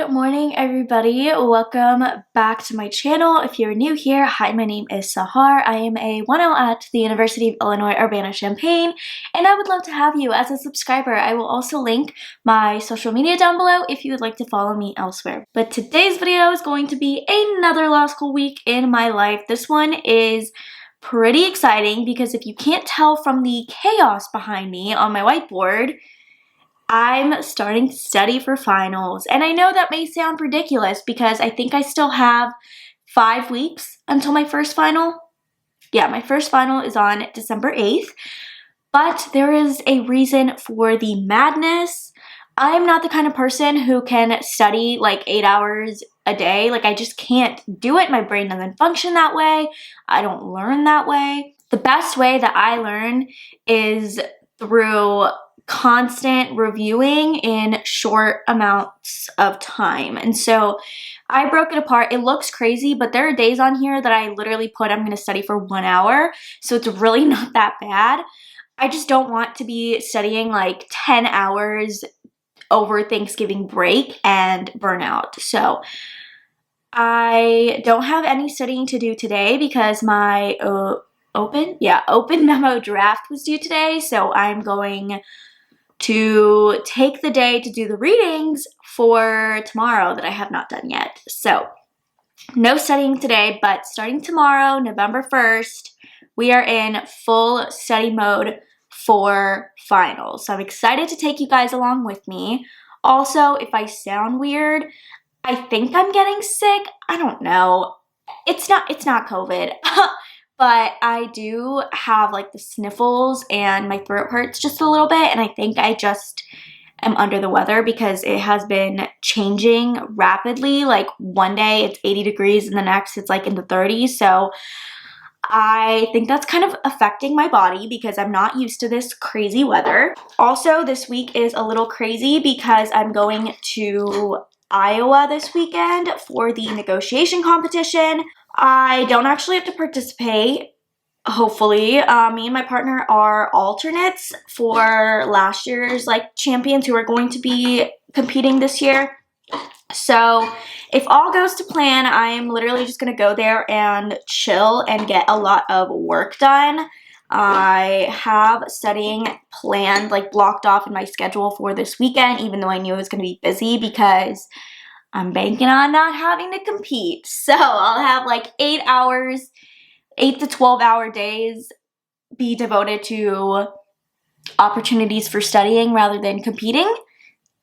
Good morning, everybody. Welcome back to my channel. If you're new here, hi, my name is Sahar. I am a 1L at the University of Illinois, Urbana, Champaign, and I would love to have you as a subscriber. I will also link my social media down below if you would like to follow me elsewhere. But today's video is going to be another law school week in my life. This one is pretty exciting because if you can't tell from the chaos behind me on my whiteboard, I'm starting to study for finals. And I know that may sound ridiculous because I think I still have 5 weeks until my first final. Yeah, my first final is on December 8th. But there is a reason for the madness. I'm not the kind of person who can study like 8 hours a day. Like, I just can't do it. My brain doesn't function that way. I don't learn that way. The best way that I learn is through constant reviewing in short amounts of time. And so I broke it apart. It looks crazy, but there are days on here that I literally put I'm going to study for 1 hour. So it's really not that bad. I just don't want to be studying like 10 hours over Thanksgiving break and burnout. So I don't have any studying to do today because my open memo draft was due today. So I'm going to take the day to do the readings for tomorrow that I have not done yet. So no studying today, but starting tomorrow, November 1st, we are in full study mode for finals. So I'm excited to take you guys along with me. Also, if I sound weird, I think I'm getting sick. I don't know. It's not COVID. But I do have like the sniffles and my throat hurts just a little bit, and I think I just am under the weather because it has been changing rapidly. Like one day it's 80 degrees and the next it's like in the 30s. So I think that's kind of affecting my body because I'm not used to this crazy weather. Also, this week is a little crazy because I'm going to Iowa this weekend for the negotiation competition. I don't actually have to participate, hopefully. Me and my partner are alternates for last year's like champions who are going to be competing this year. So if all goes to plan, I'm literally just going to go there and chill and get a lot of work done. I have studying planned, like blocked off in my schedule for this weekend, even though I knew it was going to be busy because I'm banking on not having to compete. So I'll have like 8 hours, 8 to 12 hour days be devoted to opportunities for studying rather than competing.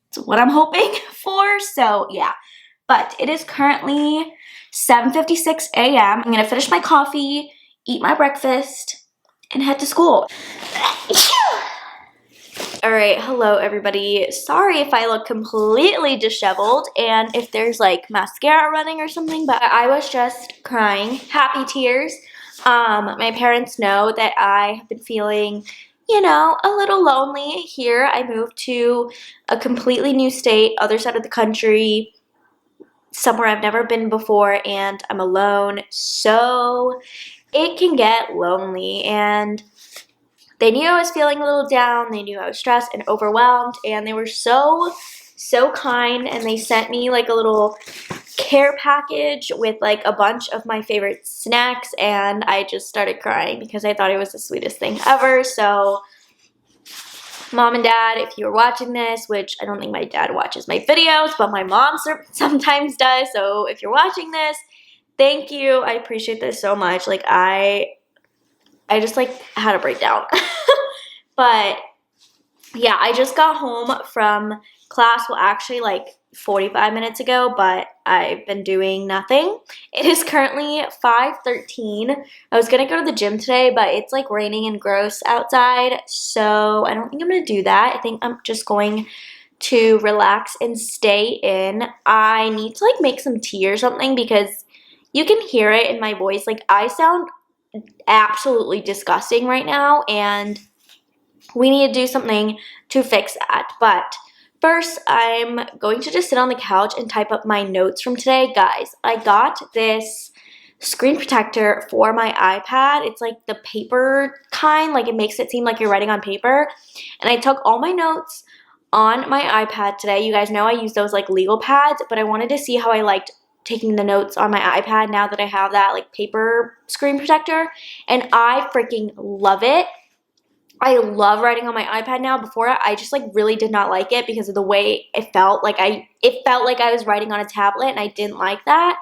That's what I'm hoping for. So yeah, but it is currently 7:56 a.m. I'm gonna finish my coffee, eat my breakfast, and head to school. All right, hello everybody. Sorry if I look completely disheveled and if there's like mascara running or something, but I was just crying, happy tears. My parents know that I have been feeling, you know, a little lonely here. I moved to a completely new state, other side of the country, somewhere I've never been before, and I'm alone. So it can get lonely, and they knew I was feeling a little down, they knew I was stressed and overwhelmed, and they were so kind, and they sent me like a little care package with like a bunch of my favorite snacks, and I just started crying because I thought it was the sweetest thing ever. So Mom and Dad, if you're watching this, which I don't think my dad watches my videos, but my mom sometimes does, so if you're watching this, thank you. I appreciate this so much. Like I just like had a breakdown. But yeah, I just got home from class, well actually like 45 minutes ago, but I've been doing nothing. It is currently 5:13. I was gonna go to the gym today, but it's like raining and gross outside, so I don't think I'm gonna do that. I think I'm just going to relax and stay in. I need to like make some tea or something because you can hear it in my voice. Like I sound absolutely disgusting right now, and we need to do something to fix that. But first, I'm going to just sit on the couch and type up my notes from today. Guys, I got this screen protector for my iPad. It's like the paper kind, like it makes it seem like you're writing on paper. And I took all my notes on my iPad today. You guys know I use those like legal pads, but I wanted to see how I liked taking the notes on my iPad now that I have that like paper screen protector, and I freaking love it. I love writing on my iPad now. Before, I just like really did not like it because of the way it felt. Like it felt like I was writing on a tablet, and I didn't like that.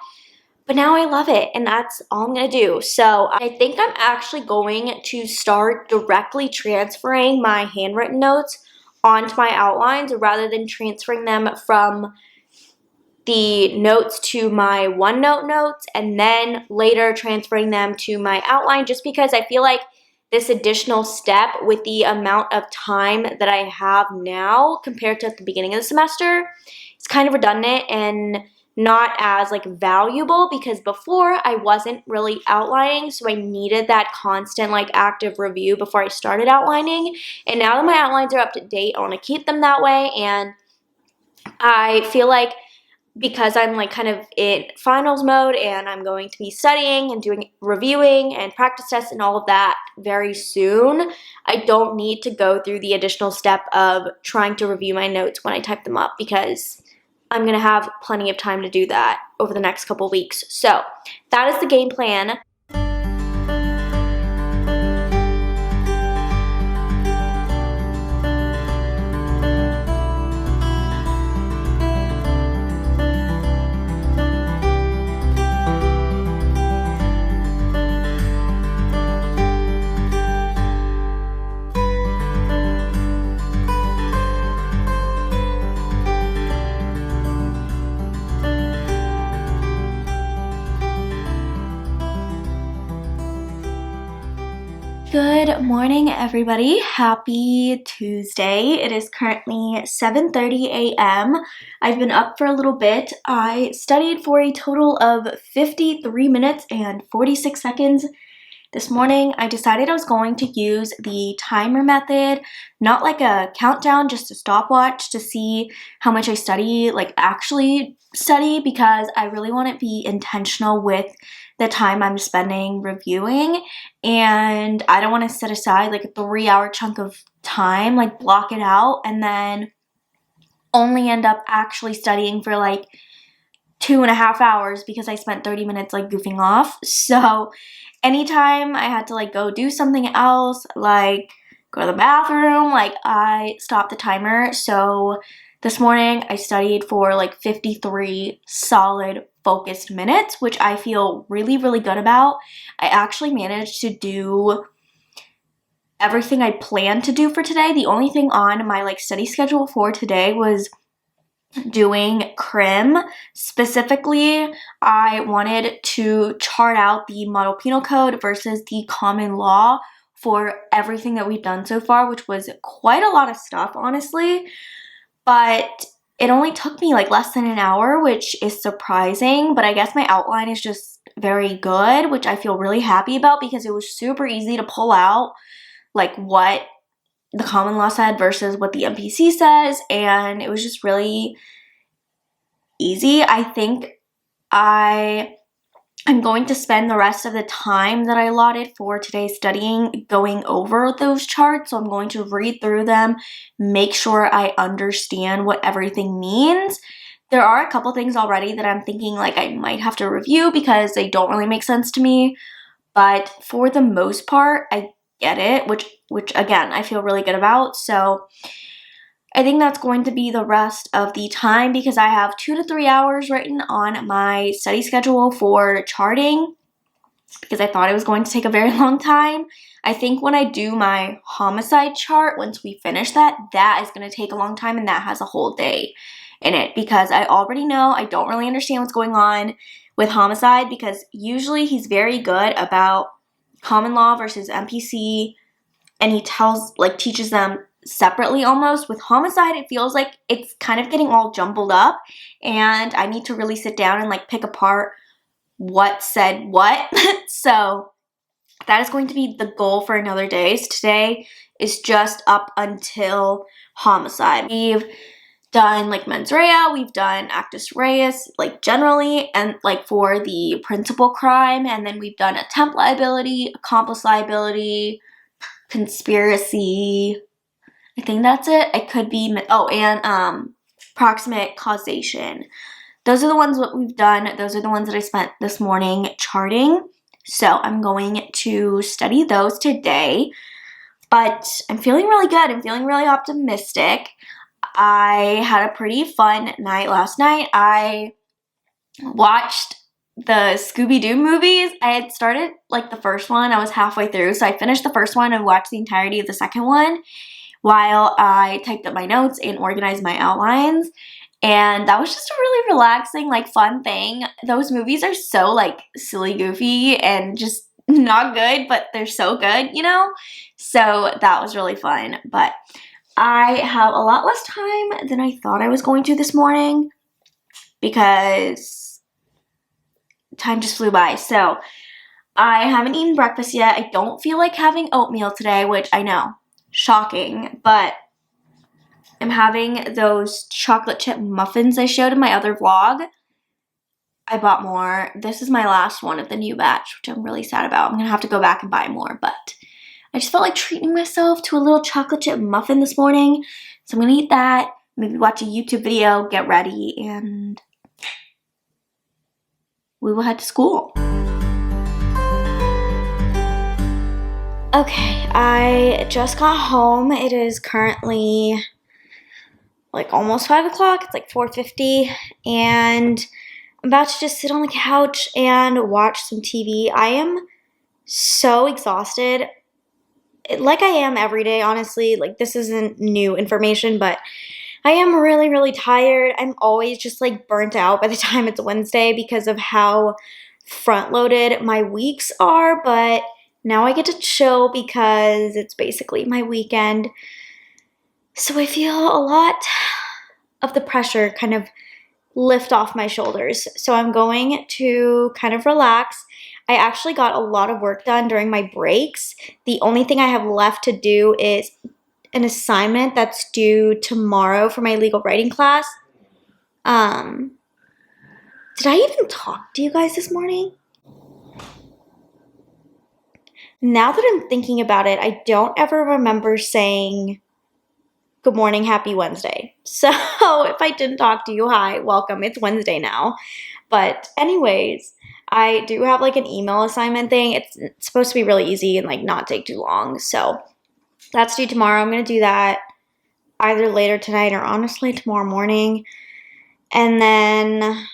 But now I love it, and that's all I'm going to do. So I think I'm actually going to start directly transferring my handwritten notes onto my outlines rather than transferring them from the notes to my OneNote notes and then later transferring them to my outline, just because I feel like this additional step with the amount of time that I have now compared to at the beginning of the semester, it's kind of redundant and not as like valuable, because before I wasn't really outlining, so I needed that constant like active review before I started outlining. And now that my outlines are up to date, I want to keep them that way. And I feel like because I'm like kind of in finals mode and I'm going to be studying and doing reviewing and practice tests and all of that very soon, I don't need to go through the additional step of trying to review my notes when I type them up, because I'm going to have plenty of time to do that over the next couple weeks. So that is the game plan. Good morning, everybody. Happy Tuesday. It is currently 7:30 a.m. I've been up for a little bit. I studied for a total of 53 minutes and 46 seconds. This morning, I decided I was going to use the timer method, not like a countdown, just a stopwatch to see how much I study, like actually study, because I really want to be intentional with the time I'm spending reviewing, and I don't want to set aside like a 3-hour chunk of time, like block it out, and then only end up actually studying for like 2.5 hours because I spent 30 minutes like goofing off. So anytime I had to like go do something else, like go to the bathroom, like I stopped the timer. So this morning I studied for like 53 solid focused minutes, which I feel really, really good about. I actually managed to do everything I planned to do for today. The only thing on my like study schedule for today was doing crim. Specifically, I wanted to chart out the model penal code versus the common law for everything that we've done so far, which was quite a lot of stuff, honestly. But it only took me like less than an hour, which is surprising. But I guess my outline is just very good, which I feel really happy about, because it was super easy to pull out like what the common law said versus what the MPC says, and it was just really easy. I think I'm going to spend the rest of the time that I allotted for today's studying going over those charts. So I'm going to read through them, make sure I understand what everything means. There are a couple things already that I'm thinking like I might have to review because they don't really make sense to me, but for the most part, I get it, which again, I feel really good about. So I think that's going to be the rest of the time, because I have 2 to 3 hours written on my study schedule for charting, because I thought it was going to take a very long time. I think when I do my homicide chart, once we finish that, that is going to take a long time, and that has a whole day in it, because I already know I don't really understand what's going on with homicide, because usually he's very good about common law versus MPC, and he teaches them separately almost. With homicide, it feels like it's kind of getting all jumbled up, and I need to really sit down and like pick apart what said what. So that is going to be the goal for another day. So today is just up until homicide. We've done like mens rea, we've done actus reus, like generally, and like for the principal crime, and then we've done attempt liability, accomplice liability, conspiracy, I think that's it. It could be, oh, and proximate causation. Those are the ones that we've done. Those are the ones that I spent this morning charting. So I'm going to study those today. But I'm feeling really good. I'm feeling really optimistic. I had a pretty fun night last night. I watched the Scooby-Doo movies. I had started like the first one. I was halfway through. So I finished the first one and watched the entirety of the second one while I typed up my notes and organized my outlines. And that was just a really relaxing, like, fun thing. Those movies are so, like, silly, goofy, and just not good, but they're so good, you know? So that was really fun. But I have a lot less time than I thought I was going to this morning because time just flew by. So I haven't eaten breakfast yet. I don't feel like having oatmeal today, which I know, shocking, but I'm having those chocolate chip muffins I showed in my other vlog. I bought more. This is my last one of the new batch, which I'm really sad about. I'm going to have to go back and buy more, but I just felt like treating myself to a little chocolate chip muffin this morning. So I'm going to eat that, maybe watch a YouTube video, get ready, and we will head to school. Okay, I just got home. It is currently like almost 5 o'clock. It's like 4:50, and I'm about to just sit on the couch and watch some TV. I am so exhausted, like I am every day, honestly. Like, this isn't new information, but I am really, really tired. I'm always just like burnt out by the time it's Wednesday because of how front-loaded my weeks are, but now I get to chill because it's basically my weekend. So I feel a lot of the pressure kind of lift off my shoulders. So I'm going to kind of relax. I actually got a lot of work done during my breaks. The only thing I have left to do is an assignment that's due tomorrow for my legal writing class. Did I even talk to you guys this morning? Now that I'm thinking about it, I don't ever remember saying good morning, happy Wednesday. So if I didn't talk to you, hi, welcome. It's Wednesday now. But anyways, I do have like an email assignment thing. It's supposed to be really easy and like not take too long. So that's due tomorrow. I'm going to do that either later tonight or honestly tomorrow morning. And then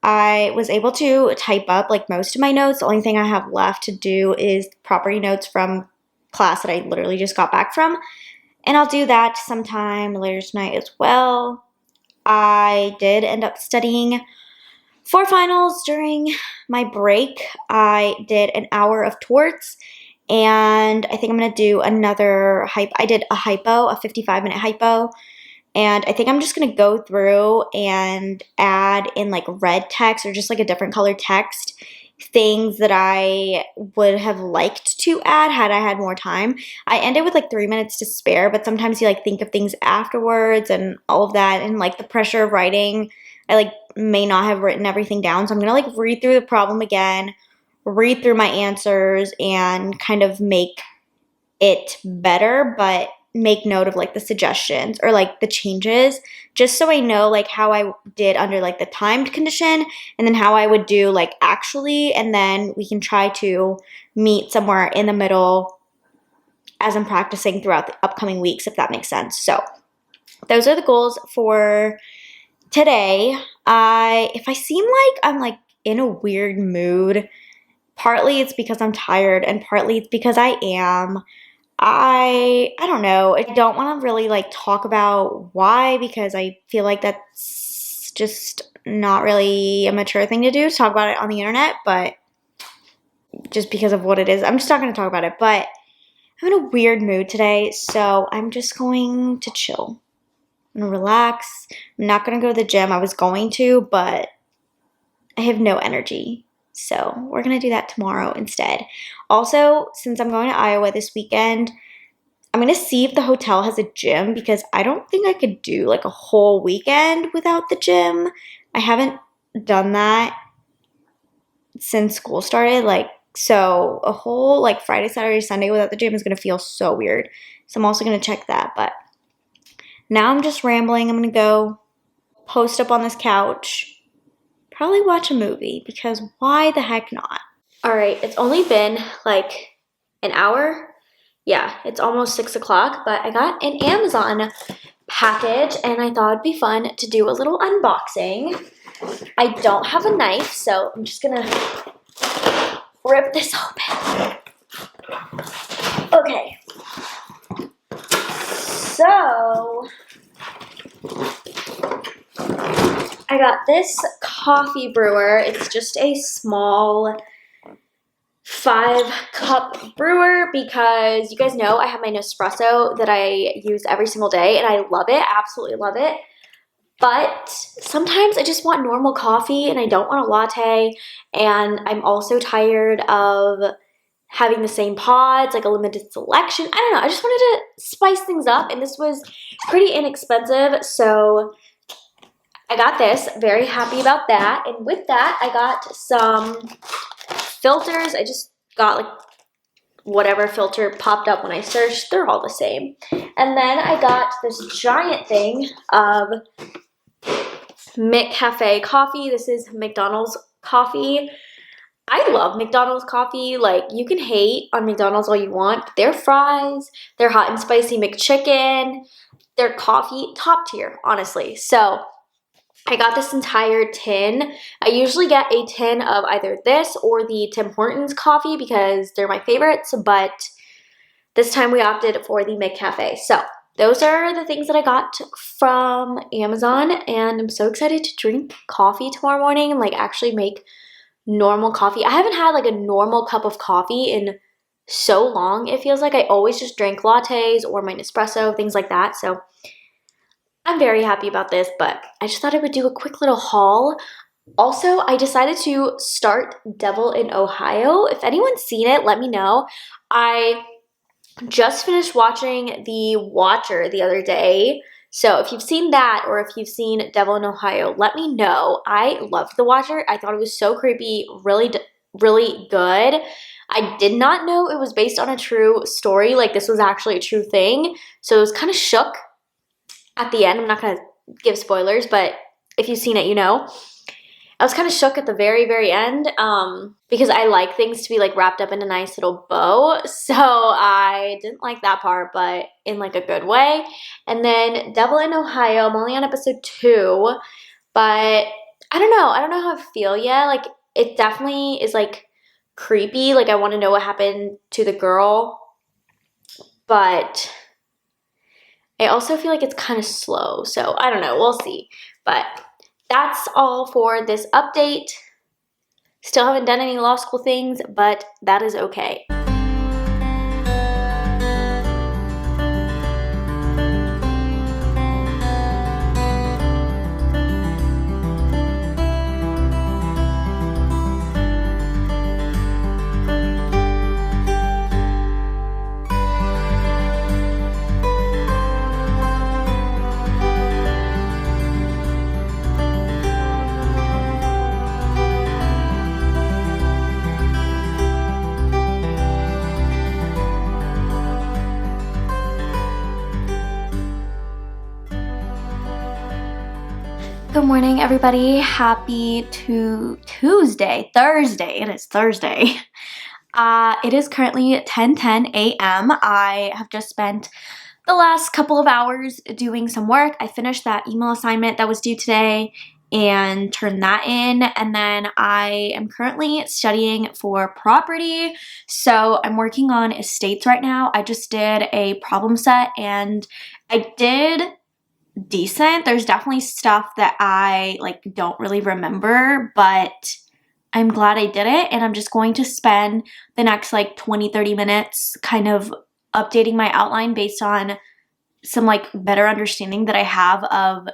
I was able to type up like most of my notes. The only thing I have left to do is property notes from class that I literally just got back from. And I'll do that sometime later tonight as well. I did end up studying for finals during my break. I did an hour of torts, and I think I'm going to do another I did a 55-minute hypo, and I think I'm just going to go through and add in like red text or just like a different color text things that I would have liked to add had I had more time. I ended with like 3 minutes to spare, but sometimes you like think of things afterwards and all of that, and like the pressure of writing, I like may not have written everything down. So I'm gonna like read through the problem again, read through my answers, and kind of make it better, but make note of like the suggestions or like the changes, just so I know like how I did under like the timed condition and then how I would do like actually, and then we can try to meet somewhere in the middle as I'm practicing throughout the upcoming weeks, if that makes sense. So those are the goals for today. If I seem like I'm like in a weird mood, partly it's because I'm tired and partly it's because I am. I don't know. I don't want to really like talk about why, because I feel like that's just not really a mature thing to do, to talk about it on the internet, but just because of what it is, I'm just not going to talk about it. But I'm in a weird mood today, so I'm just going to chill. I'm going to relax. I'm not going to go to the gym. I was going to, but I have no energy. So we're going to do that tomorrow instead. Also, since I'm going to Iowa this weekend, I'm going to see if the hotel has a gym, because I don't think I could do like a whole weekend without the gym. I haven't done that since school started. Like, so a whole like Friday, Saturday, Sunday without the gym is going to feel so weird. So I'm also going to check that. But Now I'm just rambling. I'm gonna go post up on this couch, probably watch a movie, because why the heck not? All right, it's only been like an hour. Yeah, it's almost 6 o'clock, but I got an Amazon package and I thought it'd be fun to do a little unboxing. I don't have a knife, so I'm just gonna rip this open. Okay. So, I got this coffee brewer. It's just a small 5-cup brewer because you guys know I have my Nespresso that I use every single day and I love it, absolutely love it. But sometimes I just want normal coffee and I don't want a latte, and I'm also tired of having the same pods, like a limited selection. I don't know, I just wanted to spice things up, and this was pretty inexpensive, so I got this. Very happy about that. And with that, I got some filters. I just got like whatever filter popped up when I searched. They're all the same. And then I got this giant thing of McCafe coffee. This is McDonald's coffee. I love McDonald's coffee. Like, you can hate on McDonald's all you want, but their fries, their hot and spicy McChicken, their coffee, top tier, honestly. So I got this entire tin. I usually get a tin of either this or the Tim Hortons coffee because they're my favorites, but this time we opted for the McCafe. So those are the things that I got from Amazon, and I'm so excited to drink coffee tomorrow morning and like actually make normal coffee. I haven't had like a normal cup of coffee in so long. It feels like I always just drank lattes or my Nespresso, things like that. So I'm very happy about this, but I just thought I would do a quick little haul. Also, I decided to start Devil in Ohio. If anyone's seen it, let me know. I just finished watching The Watcher the other day. So if you've seen that or if you've seen Devil in Ohio, let me know. I loved The Watcher. I thought it was so creepy, really good. I did not know it was based on a true story, like this was actually a true thing. So I was kind of shook at the end. I'm not going to give spoilers, but if you've seen it, you know. I was kind of shook at the very end because I like things to be like wrapped up in a nice little bow. So I didn't like that part, but in like a good way. And then Devil in Ohio, I'm only on episode 2, but I don't know. I don't know how I feel yet. Like, it definitely is like creepy. Like, I want to know what happened to the girl, but I also feel like it's kind of slow. So I don't know. We'll see. But that's all for this update. Still haven't done any law school things, but that is okay. Good morning, everybody. Happy Thursday. It is Thursday. It is currently 10:10 a.m. I have just spent the last couple of hours doing some work. I finished that email assignment that was due today and turned that in, and then I am currently studying for property. So I'm working on estates right now. I just did a problem set and I did decent. There's definitely stuff that I like don't really remember, but I'm glad I did it, and I'm just going to spend the next like 20-30 minutes kind of updating my outline based on some like better understanding that I have of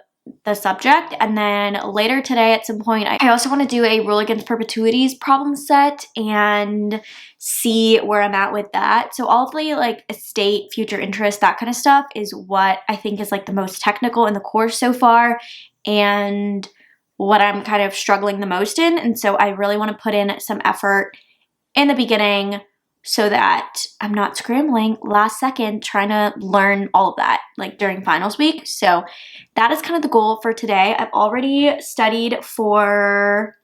the subject. And then later today at some point I also want to do a rule against perpetuities problem set and see where I'm at with that. So all of the like estate, future interest, that kind of stuff is what I think is like the most technical in the course so far and what I'm kind of struggling the most in. And so I really want to put in some effort in the beginning so that I'm not scrambling last second trying to learn all of that like during finals week. So that is kind of the goal for today. I've already studied for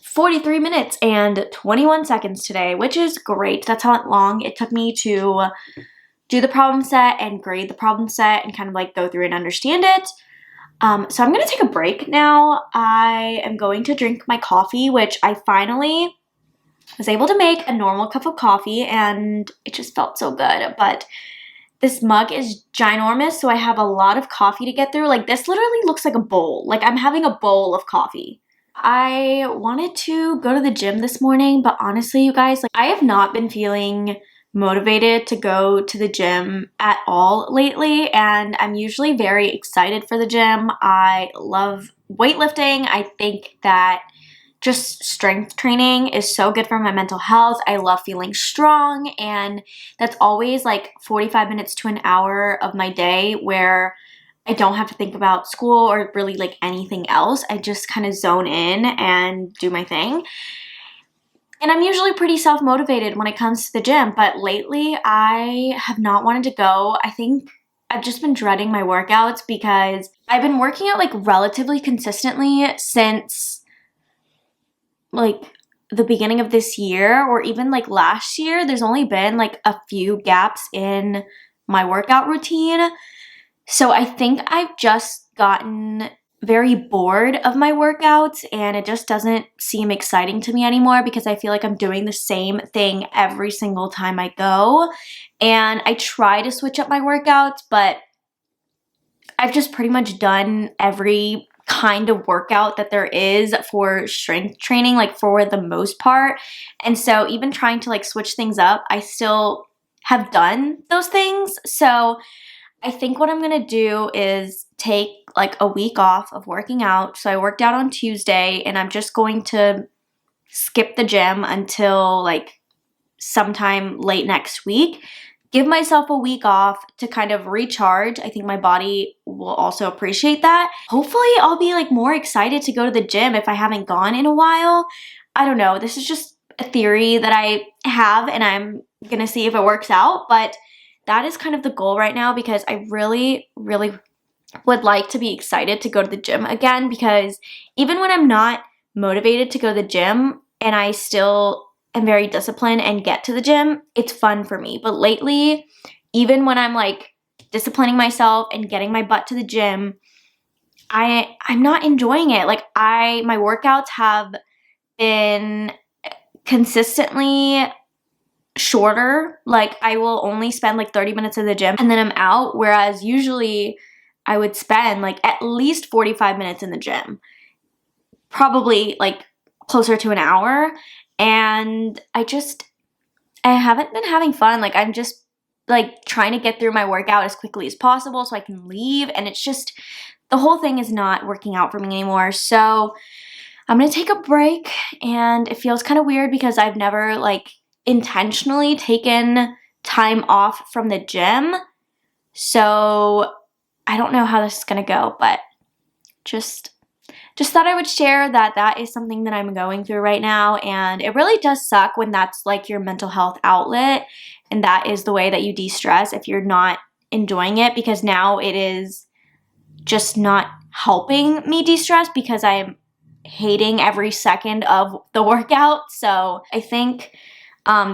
43 minutes and 21 seconds today, which is great. That's how long it took me to do the problem set and grade the problem set and kind of like go through and understand it. So I'm going to take a break now. I am going to drink my coffee, which I finally was able to make a normal cup of coffee, and it just felt so good. But this mug is ginormous, so I have a lot of coffee to get through. Like, this literally looks like a bowl. Like, I'm having a bowl of coffee. I wanted to go to the gym this morning, but honestly, you guys, like, I have not been feeling motivated to go to the gym at all lately, and I'm usually very excited for the gym. I love weightlifting. I think that just strength training is so good for my mental health. I love feeling strong, and that's always like 45 minutes to an hour of my day where I don't have to think about school or really like anything else. I just kind of zone in and do my thing. And I'm usually pretty self-motivated when it comes to the gym, but lately I have not wanted to go. I think I've just been dreading my workouts because I've been working out like relatively consistently since like the beginning of this year, or even like last year. There's only been like a few gaps in my workout routine. So I think I've just gotten very bored of my workouts, and it just doesn't seem exciting to me anymore because I feel like I'm doing the same thing every single time I go. And I try to switch up my workouts, but I've just pretty much done every kind of workout that there is for strength training, like for the most part. And so even trying to like switch things up, I still have done those things. So I think what I'm gonna do is take like a week off of working out. So I worked out on Tuesday, and I'm just going to skip the gym until like sometime late next week. Give myself a week off to kind of recharge. I think my body will also appreciate that. Hopefully I'll be like more excited to go to the gym if I haven't gone in a while. I don't know. This is just a theory that I have, and I'm gonna see if it works out. But that is kind of the goal right now, because I really, really would like to be excited to go to the gym again, because even when I'm not motivated to go to the gym and I still am very disciplined and get to the gym, it's fun for me. But lately, even when I'm like disciplining myself and getting my butt to the gym, I'm not enjoying it. Like my workouts have been consistently shorter. Like I will only spend like 30 minutes in the gym and then I'm out, whereas usually I would spend like at least 45 minutes in the gym, probably like closer to an hour. And I haven't been having fun. Like I'm just like trying to get through my workout as quickly as possible so I can leave, and it's just, the whole thing is not working out for me anymore. So I'm gonna take a break, and it feels kind of weird because I've never like intentionally taken time off from the gym. So I don't know how this is gonna go, but just thought I would share that that is something that I'm going through right now, and it really does suck when that's like your mental health outlet and that is the way that you de-stress if you're not enjoying it, because now it is just not helping me de-stress because I'm hating every second of the workout. So I think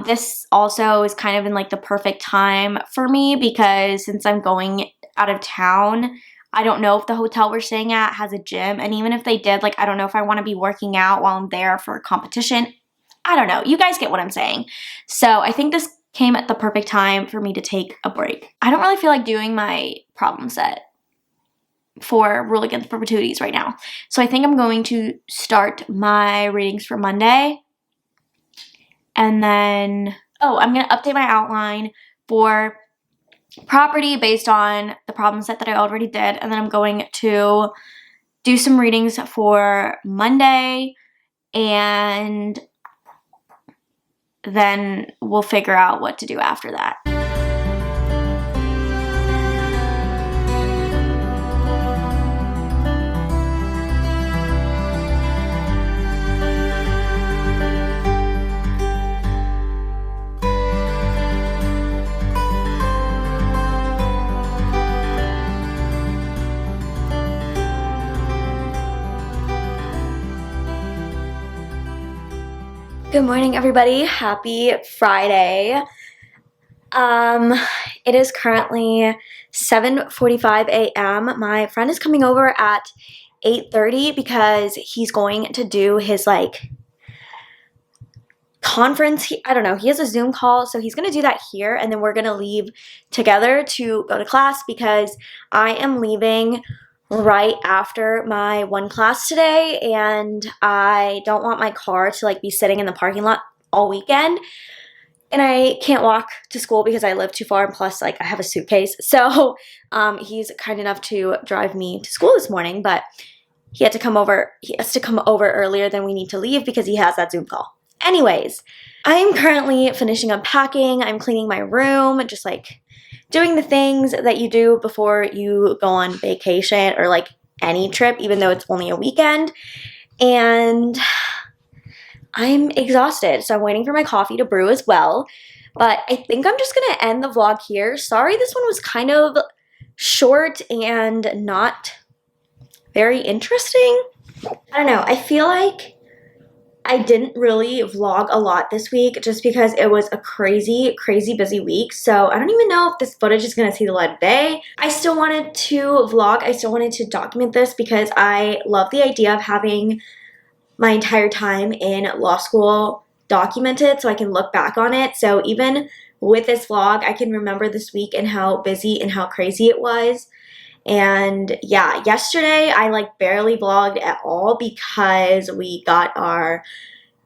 this also is kind of in like the perfect time for me, because since I'm going out of town, I don't know if the hotel we're staying at has a gym, and even if they did, like I don't know if I want to be working out while I'm there for a competition. I don't know. You guys get what I'm saying. So I think this came at the perfect time for me to take a break. I don't really feel like doing my problem set for Rule Against Perpetuities right now. So I think I'm going to start my readings for Monday. And then, I'm going to update my outline for property based on the problem set that I already did. And then I'm going to do some readings for Monday, and then we'll figure out what to do after that. Good morning, everybody. Happy Friday. It is currently 7:45 a.m. My friend is coming over at 8:30 because he's going to do his conference. I don't know. He has a Zoom call, so he's going to do that here, and then we're going to leave together to go to class because I am leaving right after my one class today, and I don't want my car to be sitting in the parking lot all weekend. And I can't walk to school because I live too far, and plus I have a suitcase. So he's kind enough to drive me to school this morning, but he has to come over earlier than we need to leave because he has that Zoom call. Anyways, I'm currently finishing unpacking. I'm cleaning my room, just doing the things that you do before you go on vacation or any trip, even though it's only a weekend. And I'm exhausted, so I'm waiting for my coffee to brew as well. But I think I'm just gonna end the vlog here. Sorry this one was kind of short and not very interesting. I don't know, I feel like I didn't really vlog a lot this week just because it was a crazy busy week. So I don't even know if this footage is going to see the light of day. I still wanted to vlog. I still wanted to document this because I love the idea of having my entire time in law school documented so I can look back on it. So even with this vlog, I can remember this week and how busy and how crazy it was. And yeah, yesterday I barely vlogged at all because we got our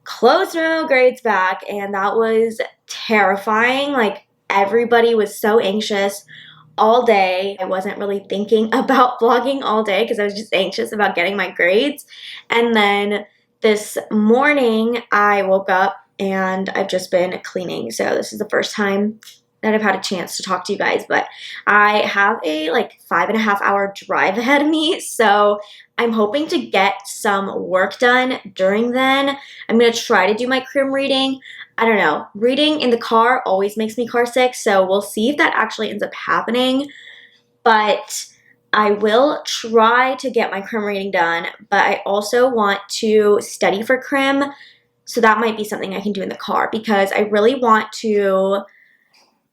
closed memo grades back, and that was terrifying. Everybody was so anxious all day. I wasn't really thinking about vlogging all day because I was just anxious about getting my grades. And then this morning I woke up and I've just been cleaning. So this is the first time that I've had a chance to talk to you guys, but I have a 5.5 hour drive ahead of me, so I'm hoping to get some work done during then. I'm gonna try to do my crim reading. I don't know, reading in the car always makes me car sick, so we'll see if that actually ends up happening, but I will try to get my crim reading done, but I also want to study for crim, so that might be something I can do in the car because I really want to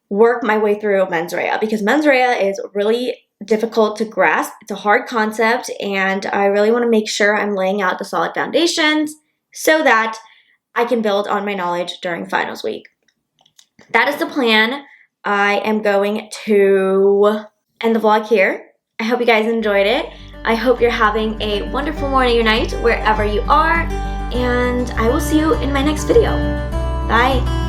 work my way through mens rea because mens rea is really difficult to grasp. It's a hard concept, and I really want to make sure I'm laying out the solid foundations so that I can build on my knowledge during finals week. That is the plan. I am going to end the vlog here. I hope you guys enjoyed it. I hope you're having a wonderful morning or night wherever you are, and I will see you in my next video. Bye.